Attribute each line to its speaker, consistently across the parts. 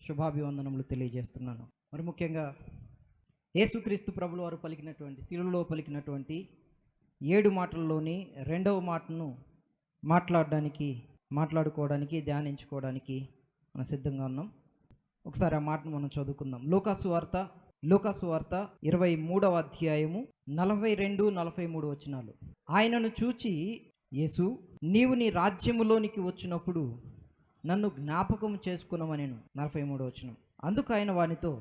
Speaker 1: శుభాభివందనములు తెలియజేస్తున్నాను. మరి ముఖ్యంగా యేసుక్రీస్తు ప్రభులు వారు పలికినటువంటి శిలువలో పలికినటువంటి 7 మాటల్లోని రెండవ మాటను మాట్లాడుకోవడానికి ధ్యానించుకోవడానికి మనం సిద్ధంగా ఉన్నాం. ఒకసారి ఆ మాటను మనం చదువుకుందాం. లూకాసు వార్త 23వ అధ్యాయము 42-43 వచనాలు. ఆయనను చూచి యేసు, నీవు నీ రాజ్యములోనికి వచ్చినప్పుడు నన్ను జ్ఞాపకం చేసుకునమనెను. 43వ వచనం. అందుకు ఆయన వానితో,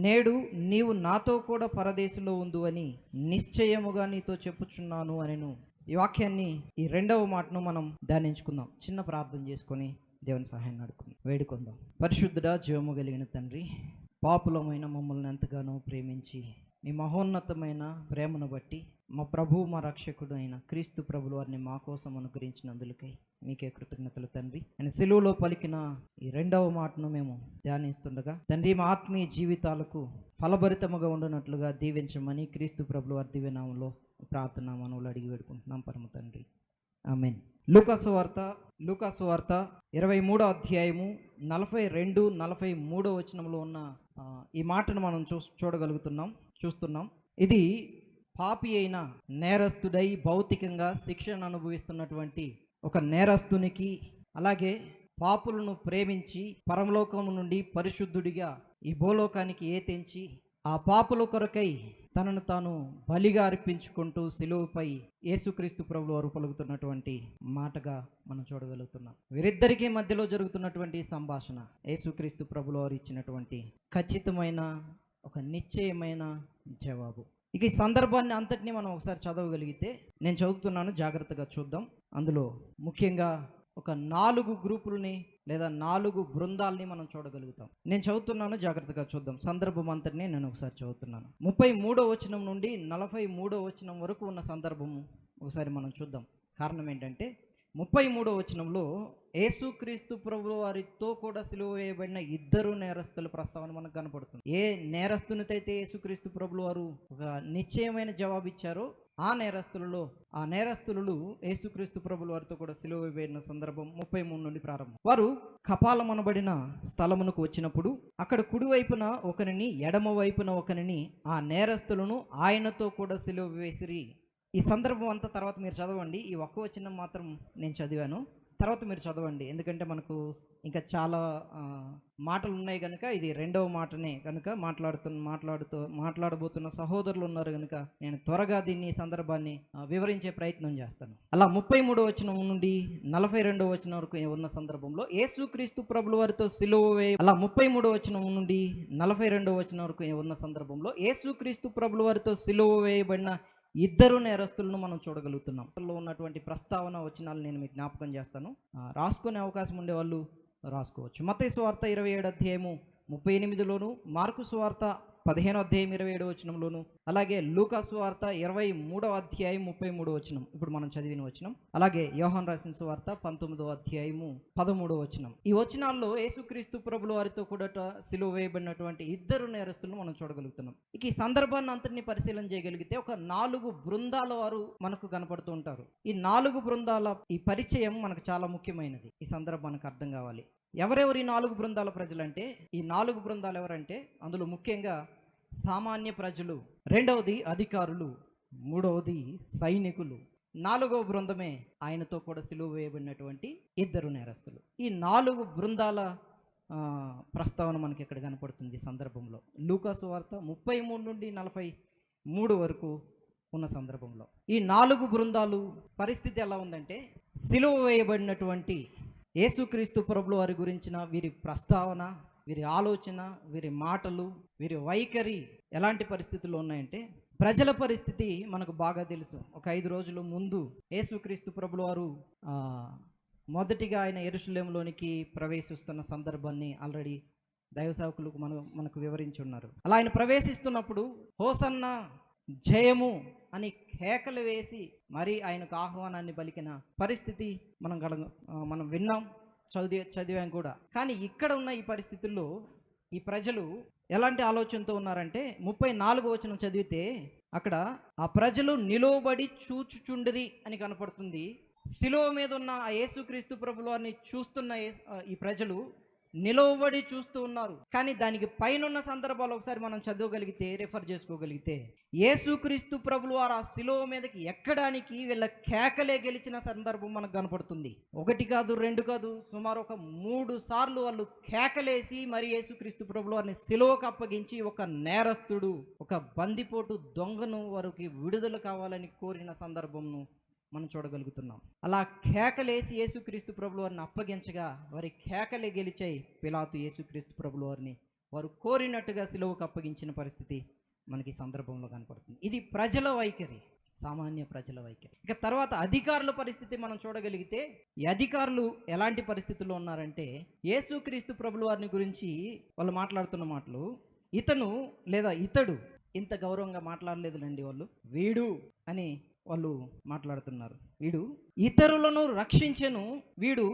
Speaker 1: నేడు నీవు నాతో కూడా పరదేశంలో ఉండు అని నిశ్చయముగా నీతో చెప్పుచున్నాను అనెను. ఈ వాక్యాన్ని, ఈ రెండవ మాటను మనం ధ్యానించుకుందాం. చిన్న ప్రార్థన చేసుకొని దేవుని సహాయాన్ని వేడుకుందాం. పరిశుద్ధుడా, జీవము కలిగిన తండ్రి, పాపులమైన మమ్మల్ని ఎంతగానో ప్రేమించి మీ మహోన్నతమైన ప్రేమను బట్టి మా ప్రభు, మా రక్షకుడు అయిన క్రీస్తు ప్రభులు వారిని మా కోసం అనుగ్రహించినందులకై మీకే కృతజ్ఞతలు తండ్రి. ఆయన సిలువలో పలికిన ఈ రెండవ మాటను మేము ధ్యానిస్తుండగా తండ్రి, మా ఆత్మీయ జీవితాలకు ఫలభరితముగా ఉండనట్లుగా దీవించమని క్రీస్తు ప్రభులు వారి దివ్యనామంలో ప్రార్థన మనవులు అడిగి వేడుకుంటున్నాం పరమ తండ్రి, ఆమేన్. లూకాసు వార్త 23వ అధ్యాయము 42-43 వచనంలో ఉన్న ఈ మాటను మనం చూస్తున్నాం. ఇది పాపి అయిన నేరస్తుడై భౌతికంగా శిక్షను అనుభవిస్తున్నటువంటి ఒక నేరస్తునికి, అలాగే పాపులను ప్రేమించి పరమలోకము నుండి పరిశుద్ధుడిగా ఈ భూలోకానికి ఏతెంచి ఆ పాపుల కొరకై తనను తాను బలిగా అర్పించుకుంటూ సిలువపై యేసుక్రీస్తు ప్రభువు వారు పలుకుతున్నటువంటి మాటగా మనం చూడగలుగుతున్నాం. వీరిద్దరికీ మధ్యలో జరుగుతున్నటువంటి సంభాషణ యేసుక్రీస్తు ప్రభువు వారు ఇచ్చినటువంటి ఖచ్చితమైన ఒక నిశ్చయమైన జవాబు. ఇక ఈ సందర్భాన్ని అంతటినీ మనం ఒకసారి చదవగలిగితే, నేను చదువుతున్నాను, జాగ్రత్తగా చూద్దాం. అందులో ముఖ్యంగా ఒక 4 గ్రూపులని లేదా 4 బృందాలని మనం చూడగలుగుతాం. నేను చదువుతున్నాను, జాగ్రత్తగా చూద్దాం. సందర్భం అంతటినీ నేను ఒకసారి చదువుతున్నాను. 33వ వచనం నుండి 43వ వచనం వరకు ఉన్న సందర్భము ఒకసారి మనం చూద్దాం. కారణం ఏంటంటే 33వ వచనంలో యేసుక్రీస్తు ప్రభువు వారితో కూడా సిలువ వేయబడిన 2 నేరస్తుల ప్రస్తావన మనకు కనపడుతుంది. ఏ నేరస్తునితైతే యేసుక్రీస్తు ప్రభువు వారు ఒక నిశ్చయమైన జవాబు ఇచ్చారో ఆ నేరస్తులు యేసుక్రీస్తు ప్రభువు వారితో కూడా సిలువ వేయబడిన సందర్భం 33 నుండి ప్రారంభం. వారు కపాలమనబడిన స్థలమునకు వచ్చినప్పుడు అక్కడ కుడివైపున ఒకరిని, ఎడమ వైపున ఒకరిని, ఆ నేరస్తులను ఆయనతో కూడా సిలువ వేసిరి. ఈ సందర్భం అంతా తర్వాత మీరు చదవండి. ఈ ఒక్క వచనం మాత్రం నేను చదివాను, తర్వాత మీరు చదవండి. ఎందుకంటే మనకు ఇంకా చాలా మాటలు ఉన్నాయి కనుక, ఇది రెండవ మాటనే కనుక మాట్లాడబోతున్న సహోదరులు ఉన్నారు కనుక నేను త్వరగా ఈ సందర్భాన్ని వివరించే ప్రయత్నం చేస్తాను. అలా 33వ వచనం నుండి 42వ వచనం వరకు ఉన్న సందర్భంలో యేసుక్రీస్తు ప్రభువు వారితో సిలువ అలా 33వ వచనం నుండి 42వ వచనం వరకు ఉన్న సందర్భంలో యేసుక్రీస్తు ప్రభువు వారితో సిలువ వేయబడిన 2 నేరస్తులను మనం చూడగలుగుతున్నాం. ఉన్నటువంటి ప్రస్తావన వచనాలు నేను మీకు జ్ఞాపకం చేస్తాను. రాసుకునే అవకాశం ఉండే వాళ్ళు రాసుకోవచ్చు. మత్తయి సువార్త 27వ అధ్యాయము 38లోను, మార్కు సువార్త 15వ అధ్యాయం 27వ వచనంలోను, అలాగే లూకాసు వార్త 23వ అధ్యాయం 33వ వచనం ఇప్పుడు మనం చదివిన వచనం, అలాగే యోహాను రాసిన సువార్త 19వ అధ్యాయము 13వ వచనం. ఈ వచనాల్లో యేసుక్రీస్తు ప్రభువు వారితో కూడా సిలువ వేయబడినటువంటి 2 నేరస్తులను మనం చూడగలుగుతున్నాం. ఇక ఈ సందర్భాన్ని అంతటిని పరిశీలన చేయగలిగితే ఒక 4 బృందాల వారు మనకు కనపడుతూ ఉంటారు. ఈ 4 బృందాల ఈ పరిచయం మనకు చాలా ముఖ్యమైనది. ఈ సందర్భానికి అర్థం కావాలి. ఎవరెవరు ఈ 4 బృందాల ప్రజలంటే, ఈ 4 బృందాలు ఎవరంటే అందులో ముఖ్యంగా సామాన్య ప్రజలు, రెండవది అధికారులు, మూడవది సైనికులు, 4వ బృందమే ఆయనతో కూడా సిలువ వేయబడినటువంటి 2 నేరస్తులు. ఈ 4 బృందాల ప్రస్తావన మనకి ఇక్కడ కనపడుతుంది సందర్భంలో. లూకాసు వార్త 33 నుండి 43 వరకు ఉన్న సందర్భంలో ఈ 4 బృందాలు పరిస్థితి ఎలా ఉందంటే, సిలువ వేయబడినటువంటి యేసుక్రీస్తు ప్రభువు వారి గురించిన వీరి ప్రస్తావన, వీరి ఆలోచన, వీరి మాటలు, వీరి వైఖరి ఎలాంటి పరిస్థితుల్లో ఉన్నాయంటే, ప్రజల పరిస్థితి మనకు బాగా తెలుసు. ఒక 5 రోజుల ముందు యేసుక్రీస్తు ప్రభువు వారు మొదటిగా ఆయన యెరూషలేములోనికి ప్రవేశిస్తున్న సందర్భాన్ని ఆల్రెడీ దైవ సేవకులకు మనకు వివరించి ఉన్నారు. అలా ఆయన ప్రవేశిస్తున్నప్పుడు హోసన్నా జయము అని కేకలు వేసి మరి ఆయనకు ఆహ్వానాన్ని పలికిన పరిస్థితి మనం విన్నాం, చదివాం కూడా. కానీ ఇక్కడ ఉన్న ఈ పరిస్థితుల్లో ఈ ప్రజలు ఎలాంటి ఆలోచనతో ఉన్నారంటే, 34వ వచనం చదివితే అక్కడ ఆ ప్రజలు నిలువబడి చూచుచుండిరి అని కనపడుతుంది. శిలువ మీద ఉన్న ఆ యేసుక్రీస్తు ప్రభువు వారిని చూస్తున్న ఈ ప్రజలు నిలవబడి చూస్తూ ఉన్నారు. కానీ దానికి పైనున్న సందర్భాలు ఒకసారి మనం చదవగలిగితే, రిఫర్ చేసుకోగలిగితే, యేసుక్రీస్తు ప్రభులు వారు ఆ శిలువ మీదకి ఎక్కడానికి వీళ్ళ కేకలే గెలిచిన సందర్భం మనకు కనపడుతుంది. 1 కాదు 2 కాదు, సుమారు ఒక 3 సార్లు వాళ్ళు కేకలేసి మరి యేసుక్రీస్తు ప్రభులు వారిని శిలువకు అప్పగించి, ఒక నేరస్తుడు, ఒక బందిపోటు దొంగను వారికి విడుదల కావాలని కోరిన సందర్భంను మనం చూడగలుగుతున్నాం. అలా కేకలేసి యేసుక్రీస్తు ప్రభులు వారిని అప్పగించగా వారి కేకలే గెలిచాయి. పిలాతు యేసుక్రీస్తు ప్రభులు వారిని వారు కోరినట్టుగా సిలువకు అప్పగించిన పరిస్థితి మనకి సందర్భంలో కనపడుతుంది. ఇది ప్రజల వైఖరి, సామాన్య ప్రజల వైఖరి. ఇక తర్వాత అధికారుల పరిస్థితి మనం చూడగలిగితే, ఈ అధికారులు ఎలాంటి పరిస్థితుల్లో ఉన్నారంటే, యేసుక్రీస్తు ప్రభులు వారిని గురించి వాళ్ళు మాట్లాడుతున్న మాటలు, ఇతను లేదా ఇతడు, ఇంత గౌరవంగా మాట్లాడలేదులండి వాళ్ళు, వీడు అని వాళ్ళు మాట్లాడుతున్నారు. వీడు ఇతరులను రక్షించెను, వీడు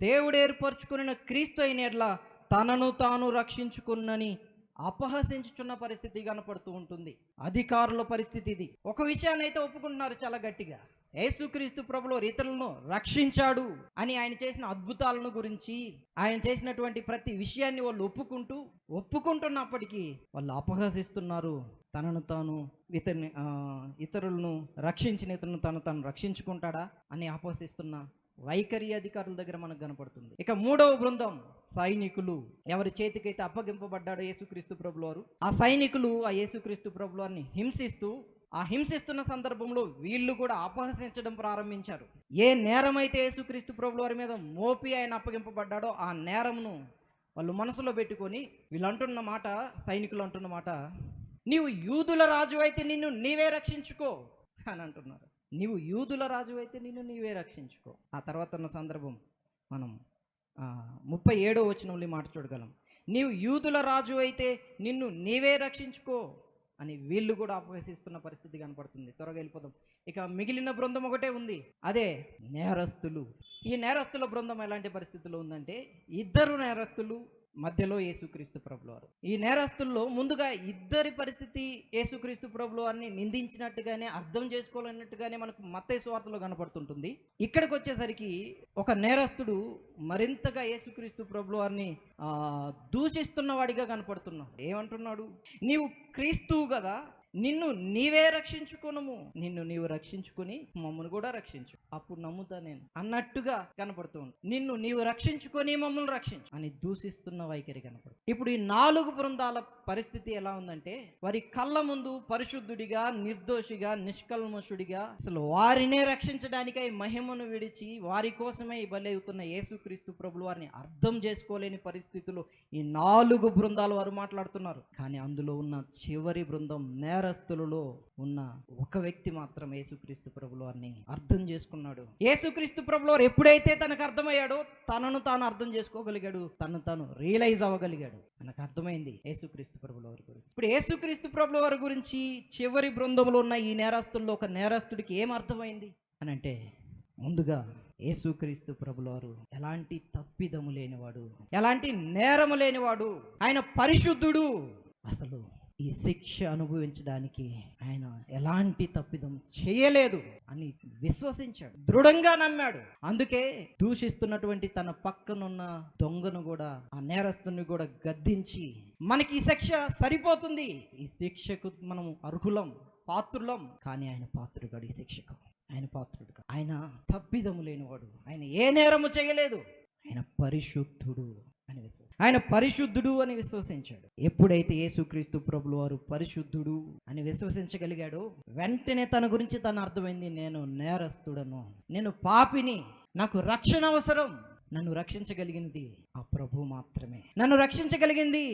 Speaker 1: దేవుడు ఏర్పరచుకున్న క్రీస్తు అయిన యెడల తనను తాను రక్షించుకున్నని అపహసించుచున్న పరిస్థితి కనపడుతూ ఉంటుంది. అధికారుల పరిస్థితి ఇది. ఒక విషయాన్ని అయితే ఒప్పుకుంటున్నారు చాలా గట్టిగా, యేసుక్రీస్తు ప్రభువు ఇతరులను రక్షించాడు అని, ఆయన చేసిన అద్భుతాలను గురించి, ఆయన చేసినటువంటి ప్రతి విషయాన్ని వాళ్ళు ఒప్పుకుంటున్నప్పటికీ వాళ్ళు అపహసిస్తున్నారు. తనను తాను ఇతరులను రక్షించిన ఇతరులను తాను రక్షించుకుంటాడా అని అపహసిస్తున్న వైఖరి అధికారుల దగ్గర మనకు కనపడుతుంది. ఇక 3వ బృందం సైనికులు, ఎవరి చేతికైతే అప్పగింపబడ్డాడో యేసుక్రీస్తు ప్రభువు వారు, ఆ సైనికులు ఆ యేసుక్రీస్తు ప్రభువు వారిని హింసిస్తున్న సందర్భంలో వీళ్ళు కూడా అపహసించడం ప్రారంభించారు. ఏ నేరం అయితే యేసుక్రీస్తు ప్రభువు వారి మీద మోపి ఆయన అప్పగింపబడ్డాడో ఆ నేరంను వాళ్ళు మనసులో పెట్టుకొని వీళ్ళు అంటున్న మాట, సైనికులు అంటున్న మాట, నీవు యూదుల రాజు అయితే నిన్ను నీవే రక్షించుకో అని అంటున్నారు. నీవు యూదుల రాజు అయితే నిన్ను నీవే రక్షించుకో. ఆ తర్వాత ఉన్న సందర్భం మనం 37వ వచనంలో మాట చూడగలం. నీవు యూదుల రాజు అయితే నిన్ను నీవే రక్షించుకో అని వీళ్ళు కూడా అపహసిస్తున్న పరిస్థితి కనపడుతుంది. త్వరగా వెళ్ళిపోదాం. ఇక మిగిలిన బృందం ఒకటే ఉంది, అదే నేరస్తులు. ఈ నేరస్తుల బృందం ఎలాంటి పరిస్థితుల్లో ఉందంటే, 2 నేరస్తులు మధ్యలో యేసుక్రీస్తు ప్రభువు వారు. ఈ నేరస్తుల్లో ముందుగా ఇద్దరి పరిస్థితి యేసుక్రీస్తు ప్రభువు వారిని నిందించినట్టుగానే, అర్థం చేసుకోలేనట్టుగానే మనకు మత్తయి సువార్తలో కనపడుతుంటుంది. ఇక్కడికి వచ్చేసరికి ఒక నేరస్తుడు మరింతగా యేసుక్రీస్తు ప్రభువు వారిని దూషిస్తున్న వాడిగా కనపడుతున్నాడు. ఏమంటున్నాడు? నీవు క్రీస్తువు కదా, నిన్ను నీవే రక్షించుకునము, నిన్ను నీవు రక్షించుకుని మమ్మల్ని కూడా రక్షించు, అప్పుడు నమ్ముతా నేను అన్నట్టుగా కనపడుతుంది. నిన్ను నీవు రక్షించుకొని మమ్మల్ని రక్షించు అని దూషిస్తున్న వైఖరి కనపడుతుంది. ఇప్పుడు ఈ 4 బృందాల పరిస్థితి ఎలా ఉందంటే, వారి కళ్ళ ముందు పరిశుద్ధుడిగా, నిర్దోషిగా, నిష్కల్మషుడిగా, అసలు వారినే రక్షించడానికై మహిమను విడిచి వారి కోసమే బలవుతున్న యేసుక్రీస్తు ప్రభువు వారిని అర్థం చేసుకోలేని పరిస్థితులు ఈ 4 బృందాల వారు మాట్లాడుతున్నారు. కానీ అందులో ఉన్న చివరి బృందం, నేరస్తులలో ఉన్న ఒక వ్యక్తి మాత్రం యేసుక్రీస్తు ప్రభువు వారిని అర్థం చేసుకున్నాడు. యేసుక్రీస్తు ప్రభువు వారు ఎప్పుడైతే తనకు అర్థమయ్యాడో, తనను తాను అర్థం చేసుకోగలిగాడు, తను తాను రియలైజ్ అవ్వగలిగాడు. మనకు అర్థమైంది యేసుక్రీస్తు ప్రభువు వారి గురించి. ఇప్పుడు యేసుక్రీస్తు ప్రభువు వారి గురించి చివరి బృందంలో ఉన్న ఈ నేరస్తుల్లో ఒక నేరస్తుడికి ఏం అర్థమైంది అని అంటే, ముందుగా యేసుక్రీస్తు ప్రభువు వారు ఎలాంటి తప్పిదము లేనివాడు, ఎలాంటి నేరము లేనివాడు, ఆయన పరిశుద్ధుడు, అసలు ఈ శిక్ష అనుభవించడానికి ఆయన ఎలాంటి తప్పిదం చేయలేదు అని విశ్వసించాడు, దృఢంగా నమ్మాడు. అందుకే దూషిస్తున్నటువంటి తన పక్కనున్న దొంగను కూడా, ఆ నేరస్తుని కూడా గద్దించి, మనకి ఈ శిక్ష సరిపోతుంది, ఈ శిక్షకు మనం అర్హులం, పాత్రులం, కానీ ఆయన పాత్రుడు, ఈ శిక్షకు ఆయన పాత్రుడు. ఆయన తప్పిదము లేనివాడు, ఆయన ఏ నేరము చేయలేదు, ఆయన పరిశుద్ధుడు అని ఆయన పరిశుద్ధుడు అని విశ్వసించాడు. ఎప్పుడైతే యేసుక్రీస్తు ప్రభువు వారు పరిశుద్ధుడు అని విశ్వసించగలిగాడో, వెంటనే తన గురించి తను అర్థమైంది, నేను నేరస్తుడను, నేను పాపిని, నాకు రక్షణ అవసరం. నన్ను రక్షించగలిగింది ఆ ప్రభు మాత్రమే, నన్ను రక్షించగలిగింది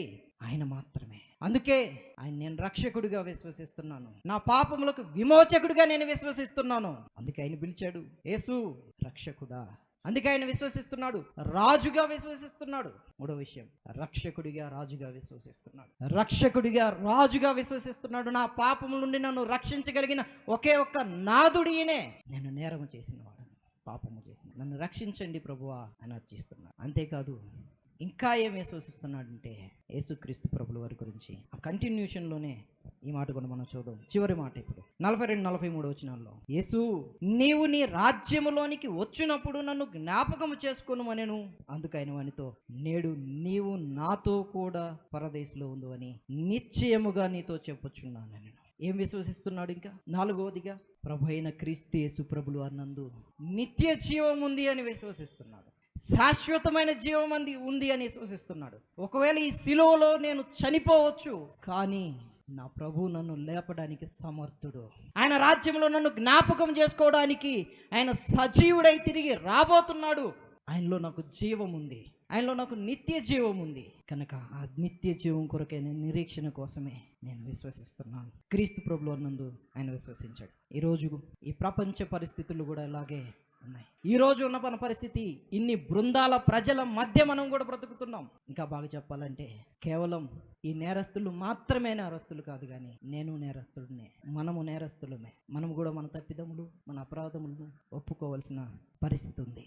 Speaker 1: ఆయన మాత్రమే. అందుకే ఆయన నేను రక్షకుడిగా విశ్వసిస్తున్నాను, నా పాపములకు విమోచకుడిగా నేను విశ్వసిస్తున్నాను. అందుకే ఆయన పిలిచాడు యేసు రక్షకుడా. అందుకే ఆయన విశ్వసిస్తున్నాడు, రాజుగా విశ్వసిస్తున్నాడు. 3వ విషయం, రక్షకుడిగా, రాజుగా విశ్వసిస్తున్నాడు. రక్షకుడిగా, రాజుగా విశ్వసిస్తున్నాడు. నా పాపముల నుండి నన్ను రక్షించగలిగిన ఒకే ఒక్క నాథుడు ఈయనే. నేను నేరము చేసిన వాడు, పాపము చేసిన, నన్ను రక్షించండి ప్రభువా అని అర్చిస్తున్నాడు. అంతేకాదు, ఇంకా ఏం విశ్వసిస్తున్నాడంటే యేసుక్రీస్తు ప్రభుల వారి గురించి ఆ కంటిన్యూషన్లోనే ఈ మాట కూడా మనం చూద్దాం. చివరి మాట ఇప్పుడు 42-43 వచనాల్లో, యేసు నీవు నీ రాజ్యములోనికి వచ్చినప్పుడు నన్ను జ్ఞాపకము చేసుకొనుమనెను. అందుకైన వానితో, నేడు నీవు నాతో కూడా పరదేశంలో ఉండు అని నిశ్చయముగా నీతో చెప్పుచున్నాను నేను. ఏం విశ్వసిస్తున్నాడు? ఇంకా 4వదిగా ప్రభు అయిన క్రీస్తు యేసు ప్రభుల వారి నందు నిత్య జీవం ఉంది అని విశ్వసిస్తున్నాడు. శాశ్వతమైన జీవం ఉంది అని విశ్వసిస్తున్నాడు. ఒకవేళ ఈ శిలువలో నేను చనిపోవచ్చు, కానీ నా ప్రభు నన్ను లేపడానికి సమర్థుడు. ఆయన రాజ్యంలో నన్ను జ్ఞాపకం చేసుకోవడానికి ఆయన సజీవుడై తిరిగి రాబోతున్నాడు. ఆయనలో నాకు జీవం ఉంది, ఆయనలో నాకు నిత్య జీవం ఉంది. కనుక ఆ నిత్య జీవం కొరకే నేను నిరీక్షణ కోసమే నేను విశ్వసిస్తున్నాను. క్రీస్తు ప్రభువు నందు ఆయన విశ్వసించాడు. ఈరోజు ఈ ప్రపంచ పరిస్థితులు కూడా ఇలాగే ఉన్నాయి. ఈ రోజు ఉన్న మన పరిస్థితి, ఇన్ని బృందాల ప్రజల మధ్య మనం కూడా బ్రతుకుతున్నాం. ఇంకా బాగా చెప్పాలంటే కేవలం ఈ నేరస్తులు మాత్రమే నేరస్తులు కాదు, కానీ నేను నేరస్తుడినే, మనము నేరస్తులమే. మనం కూడా మన తప్పిదములు, మన అపరాధములను ఒప్పుకోవాల్సిన పరిస్థితి ఉంది.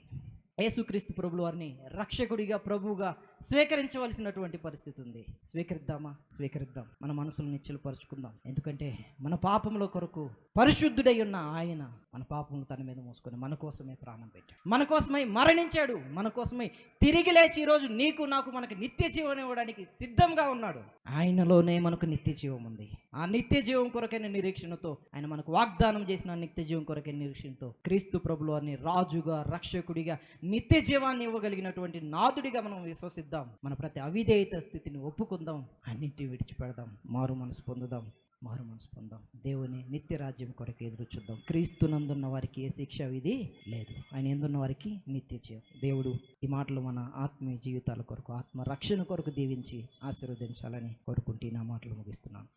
Speaker 1: యేసుక్రీస్తు ప్రభుల వారిని రక్షకుడిగా, ప్రభువుగా స్వీకరించవలసినటువంటి పరిస్థితి ఉంది. స్వీకరిద్దాం. మన మనసులు నిశ్చలపరుచుకుందాం. ఎందుకంటే మన పాపముల కొరకు పరిశుద్ధుడై ఉన్న ఆయన మన పాపములు తన మీద మోసుకొని మన కోసమే ప్రాణం పెట్టాడు, మన కోసమై మరణించాడు, మన కోసమై తిరిగి లేచి ఈరోజు నీకు నాకు మనకు నిత్య జీవం ఇవ్వడానికి సిద్ధంగా ఉన్నాడు. ఆయనలోనే మనకు నిత్య జీవం ఉంది. ఆ నిత్య జీవం కొరకైన నిరీక్షణతో, ఆయన మనకు వాగ్దానం చేసిన నిత్య జీవం కొరకైన నిరీక్షణతో క్రీస్తు ప్రభుల వారిని రాజుగా, రక్షకుడిగా, నిత్య జీవాన్ని ఇవ్వగలిగినటువంటి నాదుడిగా మనం విశ్వసిద్దాం. మన ప్రతి అవిధేయత స్థితిని ఒప్పుకుందాం, అన్నింటినీ విడిచిపెడదాం, మారు మనసు పొందుదాం. దేవుని నిత్య రాజ్యం కొరకు ఎదురు చూద్దాం. క్రీస్తు నందున్న వారికి ఏ శిక్ష విధి లేదు, ఆయన ఎందున్న వారికి నిత్య జీవం. దేవుడు ఈ మాటలు మన ఆత్మీయ జీవితాల కొరకు, ఆత్మ రక్షణ కొరకు దీవించి ఆశీర్వదించాలని కోరుకుంటూ నా మాటలు ముగిస్తున్నాను.